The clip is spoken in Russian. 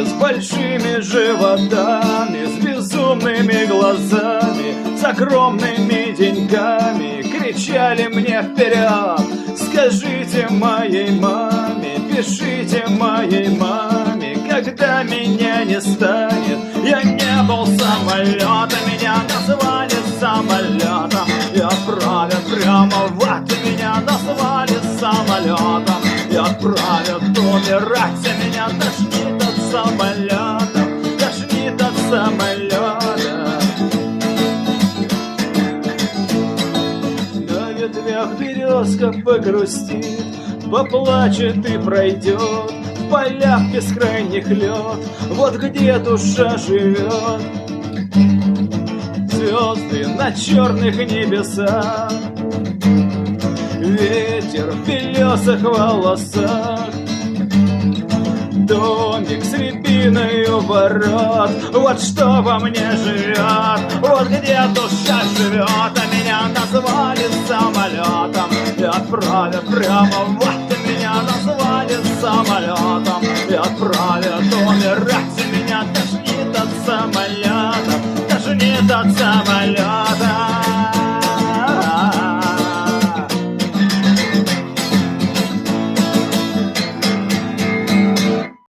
Девочки с большими животами, с безумными глазами, с огромными деньгами кричали мне вперед: скажите моей маме, пишите моей маме, когда меня не станет. Я не был самолетом, меня назвали самолетом, и отправят прямо в ад. Меня назвали самолетом и отправят умирать. А меня тошнит от самолета, тошнит от самолета. На ветвях березка погрустит, поплачет и пройдет, в полях бескрайних лед, вот где душа живет. Звезды на черных небесах, ветер в белесых волосах, домик с рябиной у ворот, вот что во мне живет, вот где душа живет. А меня назвали самолетом и отправят прямо в ад.